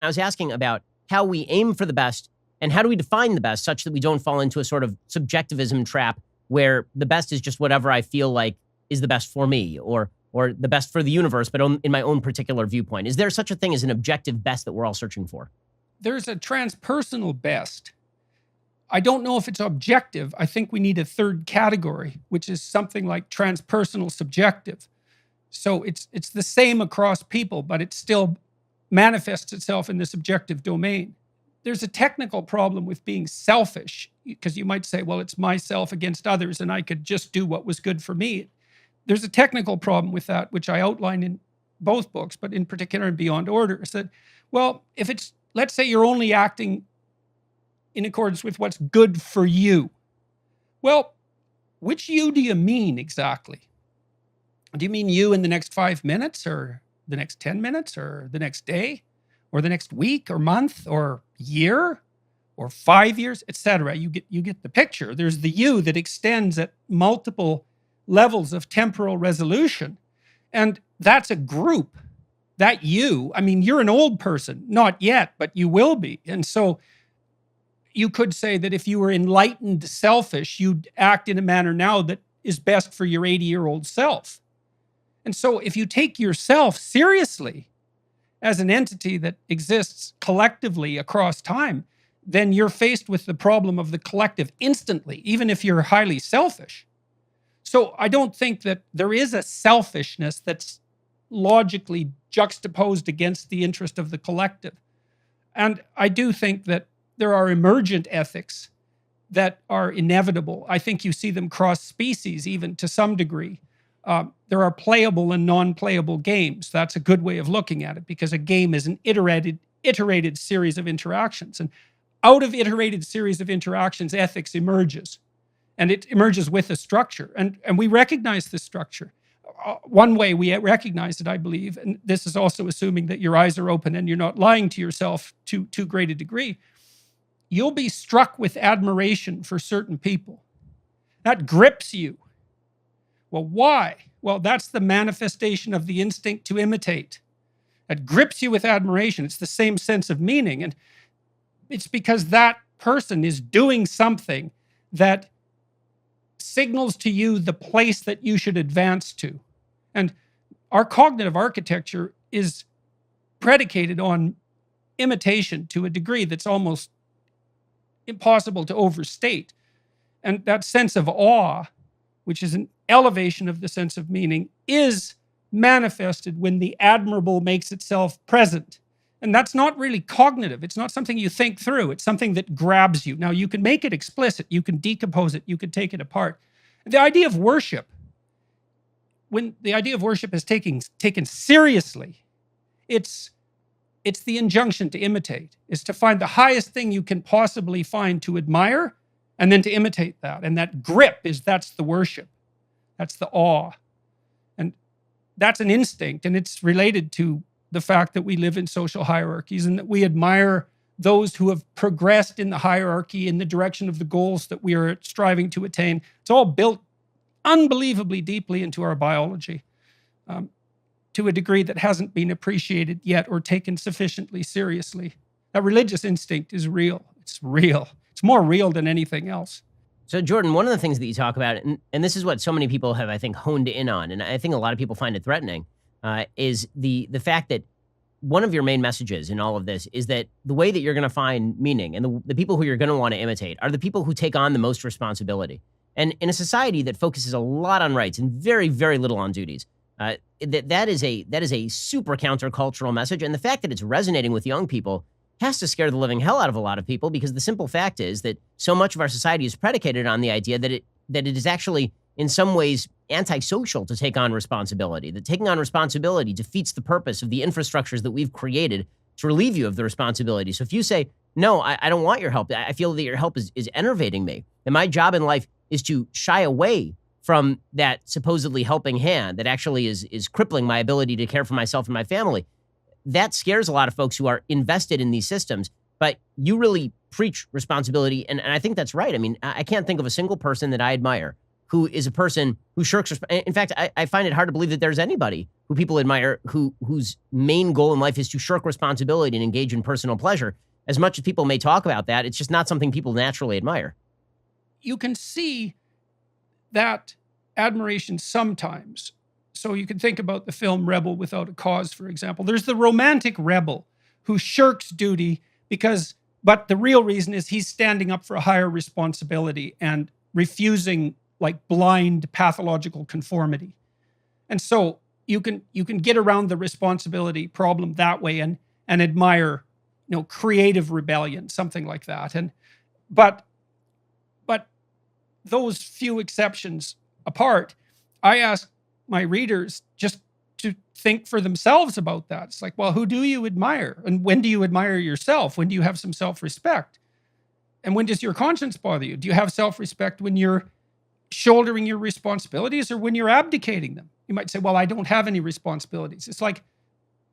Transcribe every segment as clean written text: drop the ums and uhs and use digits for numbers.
I was asking about how we aim for the best and how do we define the best such that we don't fall into a sort of subjectivism trap where the best is just whatever I feel like is the best for me or the best for the universe, but in my own particular viewpoint. Is there such a thing as an objective best that we're all searching for? There's a transpersonal best. I don't know if it's objective. I think we need a third category, which is something like transpersonal subjective. So it's the same across people, but it still manifests itself in the subjective domain. There's a technical problem with being selfish, because you might say, well, it's myself against others, and I could just do what was good for me. There's a technical problem with that, which I outline in both books, but in particular in Beyond Order, is that, well, if it's, let's say you're only acting in accordance with what's good for you. Well, which you do you mean exactly? Do you mean you in the next 5 minutes, or the next 10 minutes, or the next day, or the next week, or month, or year, or 5 years, etc.? You get the picture. There's the you that extends at multiple levels of temporal resolution. And that's a group. That you, I mean, you're an old person. Not yet, but you will be. And so you could say that if you were enlightened selfish, you'd act in a manner now that is best for your 80-year-old self. And so if you take yourself seriously as an entity that exists collectively across time, then you're faced with the problem of the collective instantly, even if you're highly selfish. So I don't think that there is a selfishness that's logically juxtaposed against the interest of the collective. And I do think that there are emergent ethics that are inevitable. I think you see them cross species even to some degree. There are playable and non-playable games. That's a good way of looking at it, because a game is an iterated series of interactions. And out of iterated series of interactions, ethics emerges. And it emerges with a structure. And we recognize this structure. One way we recognize it, I believe, and this is also assuming that your eyes are open and you're not lying to yourself to too great a degree, you'll be struck with admiration for certain people. That grips you. Well, why? Well, that's the manifestation of the instinct to imitate. That grips you with admiration. It's the same sense of meaning. And it's because that person is doing something that signals to you the place that you should advance to. And our cognitive architecture is predicated on imitation to a degree that's almost impossible to overstate. And that sense of awe, which is an elevation of the sense of meaning, is manifested when the admirable makes itself present. And that's not really cognitive. It's not something you think through. It's something that grabs you. Now, you can make it explicit. You can decompose it. You can take it apart. The idea of worship, when the idea of worship is taken seriously, it's the injunction to imitate. It's to find the highest thing you can possibly find to admire, and then to imitate that. And that grip that's the worship. That's the awe. And that's an instinct, and it's related to the fact that we live in social hierarchies and that we admire those who have progressed in the hierarchy in the direction of the goals that we are striving to attain. It's all built unbelievably deeply into our biology to a degree that hasn't been appreciated yet or taken sufficiently seriously. That religious instinct is real. It's real. It's more real than anything else. So, Jordan, one of the things that you talk about, and this is what so many people have, I think, honed in on, and I think a lot of people find it threatening, is the fact that one of your main messages in all of this is that the way that you're going to find meaning and the people who you're going to want to imitate are the people who take on the most responsibility. And in a society that focuses a lot on rights and very, very little on duties, that is a super countercultural message. And the fact that it's resonating with young people has to scare the living hell out of a lot of people, because the simple fact is that so much of our society is predicated on the idea that it is actually in some ways antisocial to take on responsibility, that taking on responsibility defeats the purpose of the infrastructures that we've created to relieve you of the responsibility. So if you say, no, I don't want your help, I feel that your help is enervating me, and my job in life is to shy away from that supposedly helping hand that actually is crippling my ability to care for myself and my family, that scares a lot of folks who are invested in these systems. But you really preach responsibility, and I think that's right. I mean, I can't think of a single person that I admire who is a person who shirks. In fact, I find it hard to believe that there's anybody who people admire, whose main goal in life is to shirk responsibility and engage in personal pleasure. As much as people may talk about that, it's just not something people naturally admire. You can see that admiration sometimes. So you can think about the film Rebel Without a Cause, for example. There's the romantic rebel who shirks duty but the real reason is he's standing up for a higher responsibility and refusing like blind pathological conformity. And so you can get around the responsibility problem that way and admire, creative rebellion, something like that. But those few exceptions apart, I ask my readers just to think for themselves about that. It's like, well, who do you admire? And when do you admire yourself? When do you have some self-respect? And when does your conscience bother you? Do you have self-respect when you're shouldering your responsibilities or when you're abdicating them? You might say, well, I don't have any responsibilities. It's like,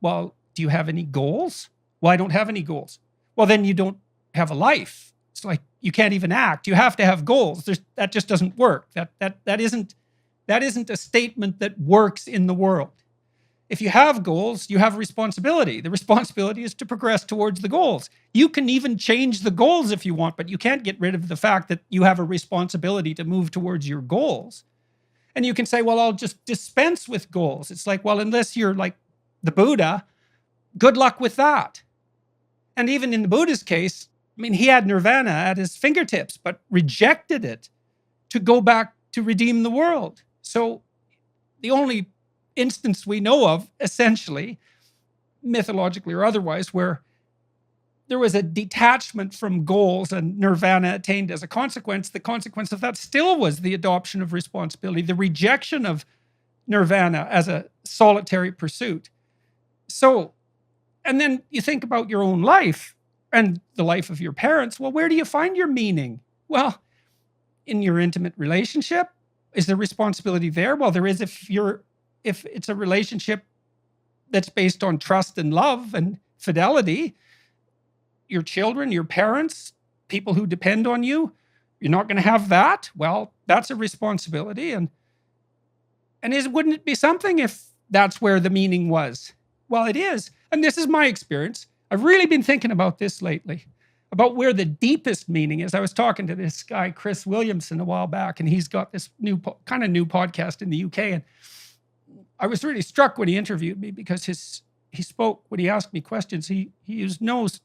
well, do you have any goals? Well, I don't have any goals. Well, then you don't have a life. It's like you can't even act. You have to have goals. That just doesn't work. That isn't a statement that works in the world. If you have goals, you have responsibility. The responsibility is to progress towards the goals. You can even change the goals if you want, but you can't get rid of the fact that you have a responsibility to move towards your goals. And you can say, well, I'll just dispense with goals. It's like, well, unless you're like the Buddha, good luck with that. And even in the Buddha's case, I mean, he had nirvana at his fingertips, but rejected it to go back to redeem the world. So the only instance we know of, essentially, mythologically or otherwise, where there was a detachment from goals and nirvana attained as a consequence, the consequence of that still was the adoption of responsibility, the rejection of nirvana as a solitary pursuit. So, and then you think about your own life and the life of your parents. Well, where do you find your meaning? Well, in your intimate relationship. Is there responsibility there? Well, there is if it's a relationship that's based on trust and love and fidelity. Your children, your parents, people who depend on you, you're not going to have that. Well, that's a responsibility. And wouldn't it be something if that's where the meaning was? Well, it is. And this is my experience. I've really been thinking about this lately, about where the deepest meaning is. I was talking to this guy, Chris Williamson, a while back, and he's got this new podcast in the UK. And I was really struck when he interviewed me because he spoke, when he asked me questions, he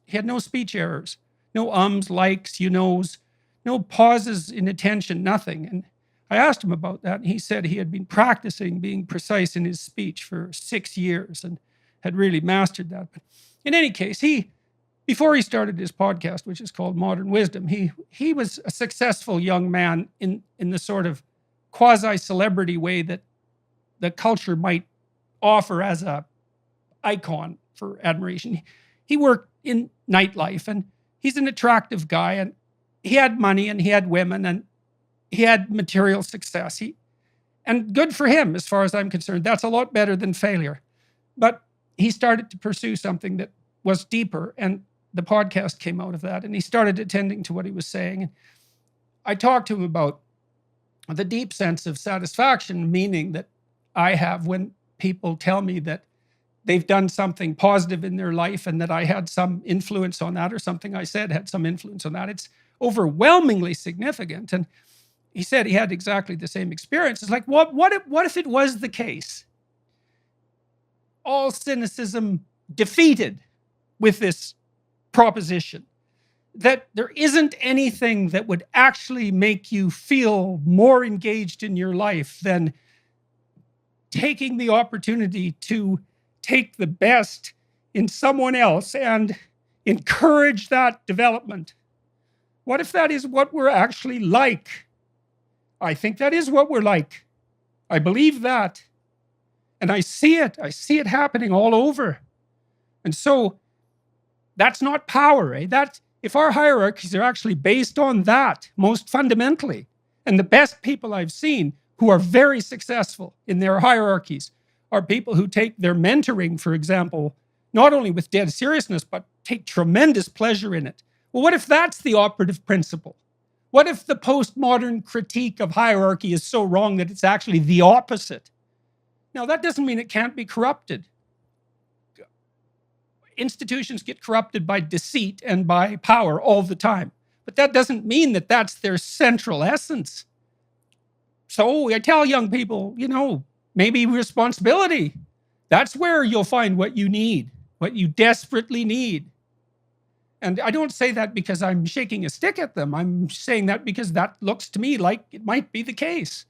had no speech errors, no ums, likes, you knows, no pauses in attention, nothing. And I asked him about that, and he said he had been practicing being precise in his speech for 6 years and had really mastered that. But in any case, before he started his podcast, which is called Modern Wisdom, he was a successful young man in the sort of quasi-celebrity way that the culture might offer as a icon for admiration. He worked in nightlife, and he's an attractive guy, and he had money, and he had women, and he had material success. And good for him, as far as I'm concerned. That's a lot better than failure. But he started to pursue something that was deeper, and the podcast came out of that, and he started attending to what he was saying. And I talked to him about the deep sense of satisfaction, meaning that I have when people tell me that they've done something positive in their life and that I had some influence on that, or something I said had some influence on that. It's overwhelmingly significant. And he said he had exactly the same experience. It's like, what if it was the case? All cynicism defeated with this proposition that there isn't anything that would actually make you feel more engaged in your life than taking the opportunity to take the best in someone else and encourage that development. What if that is what we're actually like? I think that is what we're like. I believe that. And I see it. I see it happening all over. And so that's not power, eh? If our hierarchies are actually based on that, most fundamentally, and the best people I've seen who are very successful in their hierarchies are people who take their mentoring, for example, not only with dead seriousness, but take tremendous pleasure in it. Well, what if that's the operative principle? What if the postmodern critique of hierarchy is so wrong that it's actually the opposite? Now, that doesn't mean it can't be corrupted. Institutions get corrupted by deceit and by power all the time. But that doesn't mean that that's their central essence. So I tell young people, maybe responsibility. That's where you'll find what you need, what you desperately need. And I don't say that because I'm shaking a stick at them. I'm saying that because that looks to me like it might be the case.